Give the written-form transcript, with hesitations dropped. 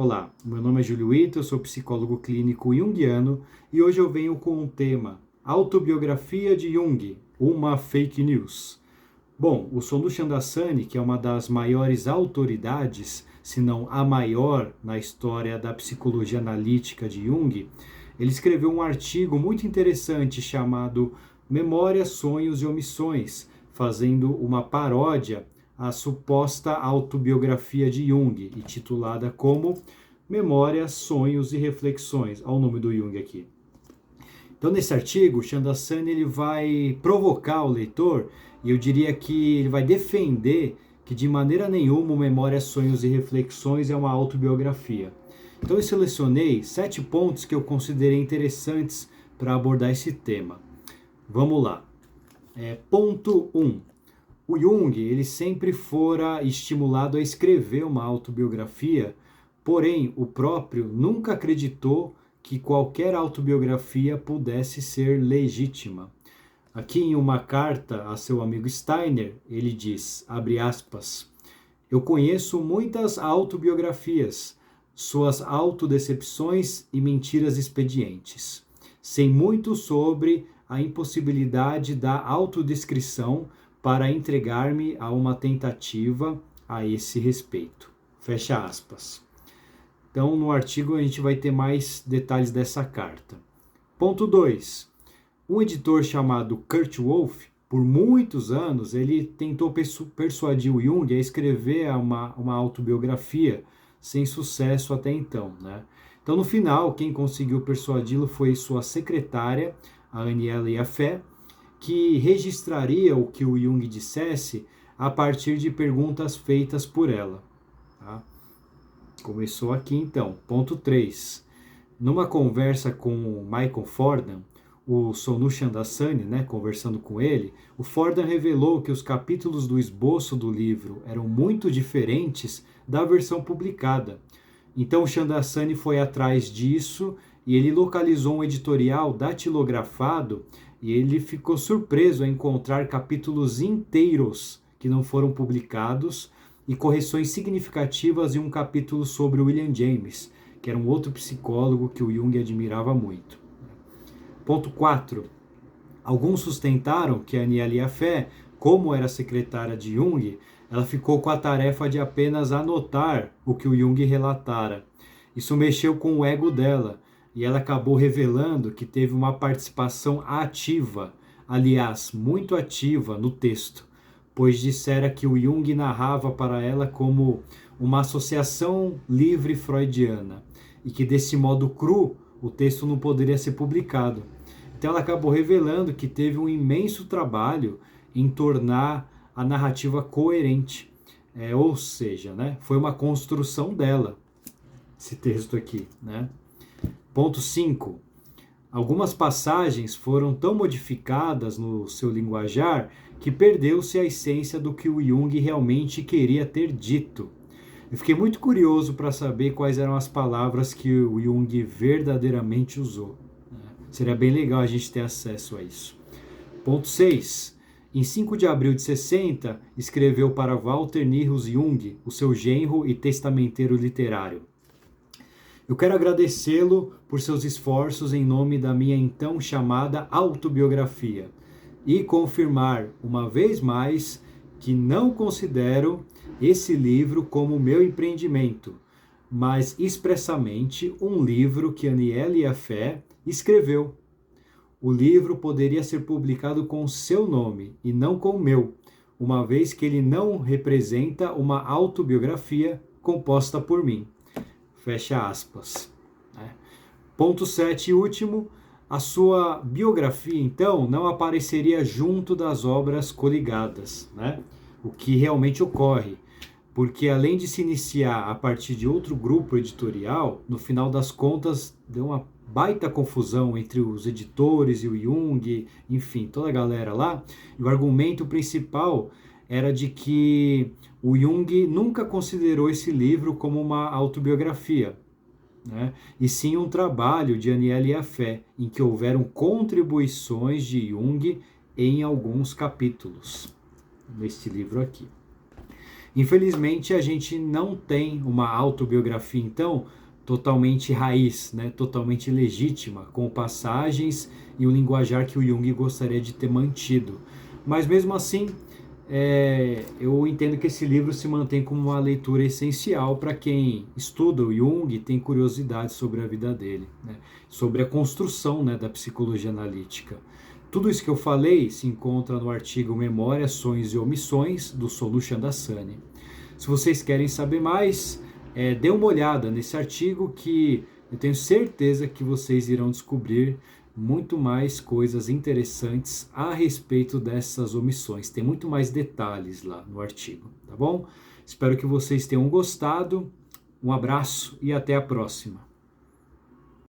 Olá, meu nome é Júlio Ito, eu sou psicólogo clínico junguiano e hoje eu venho com o tema Autobiografia de Jung, uma fake news. Bom, o Sonu Chandrasani, que é uma das maiores autoridades, se não a maior na história da psicologia analítica de Jung, ele escreveu um artigo muito interessante chamado Memórias, Sonhos e Omissões, fazendo uma paródia à suposta autobiografia de Jung, e titulada como Memórias, Sonhos e Reflexões. Olha o nome do Jung aqui. Então, nesse artigo, o Chandrasani ele vai provocar o leitor, e eu diria que ele vai defender que de maneira nenhuma Memórias, Sonhos e Reflexões é uma autobiografia. Então eu selecionei 7 pontos que eu considerei interessantes para abordar esse tema. Vamos lá. Ponto 1. O Jung ele sempre fora estimulado a escrever uma autobiografia, porém o próprio nunca acreditou que qualquer autobiografia pudesse ser legítima. Aqui em uma carta a seu amigo Steiner, ele diz, abre aspas, eu conheço muitas autobiografias, suas autodecepções e mentiras expedientes. Sei muito sobre a impossibilidade da autodescrição para entregar-me a uma tentativa a esse respeito. Fecha aspas. Então, no artigo a gente vai ter mais detalhes dessa carta. Ponto 2. Um editor chamado Kurt Wolff, por muitos anos, ele tentou persuadir o Jung a escrever uma autobiografia, sem sucesso até então, né? Então, no final, quem conseguiu persuadi-lo foi sua secretária, a Aniela Jaffe, que registraria o que o Jung dissesse a partir de perguntas feitas por ela. Tá? Começou aqui então. Ponto 3. Numa conversa com o Michael Fordham, o Sonu Chandrasani, conversando com ele, o Fordham revelou que os capítulos do esboço do livro eram muito diferentes da versão publicada. Então o Chandrasani foi atrás disso e ele localizou um editorial datilografado e ele ficou surpreso a encontrar capítulos inteiros que não foram publicados e correções significativas em um capítulo sobre William James, que era um outro psicólogo que o Jung admirava muito. Ponto 4. Alguns sustentaram que a Aniela Jaffe, como era secretária de Jung, ela ficou com a tarefa de apenas anotar o que o Jung relatara. Isso mexeu com o ego dela, e ela acabou revelando que teve uma participação ativa, aliás, muito ativa no texto, pois dissera que o Jung narrava para ela como uma associação livre freudiana, e que desse modo cru o texto não poderia ser publicado. Então ela acabou revelando que teve um imenso trabalho em tornar a narrativa coerente, ou seja, foi uma construção dela, esse texto aqui, Ponto 5. Algumas passagens foram tão modificadas no seu linguajar que perdeu-se a essência do que o Jung realmente queria ter dito. Eu fiquei muito curioso para saber quais eram as palavras que o Jung verdadeiramente usou. Seria bem legal a gente ter acesso a isso. Ponto 6. Em 5 de abril de 60, escreveu para Walter Niels Jung, o seu genro e testamenteiro literário. Eu quero agradecê-lo por seus esforços em nome da minha então chamada autobiografia e confirmar, uma vez mais, que não considero esse livro como meu empreendimento, mas expressamente um livro que Aniela Jaffe escreveu. O livro poderia ser publicado com seu nome e não com o meu, uma vez que ele não representa uma autobiografia composta por mim. Fecha aspas. Ponto 7 e último, a sua biografia, então, não apareceria junto das obras coligadas, o que realmente ocorre, porque além de se iniciar a partir de outro grupo editorial, no final das contas deu uma baita confusão entre os editores e o Jung, enfim, toda a galera lá, e o argumento principal era de que o Jung nunca considerou esse livro como uma autobiografia, e sim um trabalho de Aniela Jaffe, em que houveram contribuições de Jung em alguns capítulos, neste livro aqui. Infelizmente, a gente não tem uma autobiografia, então, totalmente raiz, né? Totalmente legítima, com passagens e o linguajar que o Jung gostaria de ter mantido. Mas mesmo assim, eu entendo que esse livro se mantém como uma leitura essencial para quem estuda o Jung e tem curiosidade sobre a vida dele, né? Sobre a construção, né, da psicologia analítica. Tudo isso que eu falei se encontra no artigo Memórias, Sonhos e Omissões, do Solu Chandrasani. Se vocês querem saber mais, dê uma olhada nesse artigo que eu tenho certeza que vocês irão descobrir muito mais coisas interessantes a respeito dessas omissões. Tem muito mais detalhes lá no artigo, tá bom? Espero que vocês tenham gostado. Um abraço e até a próxima.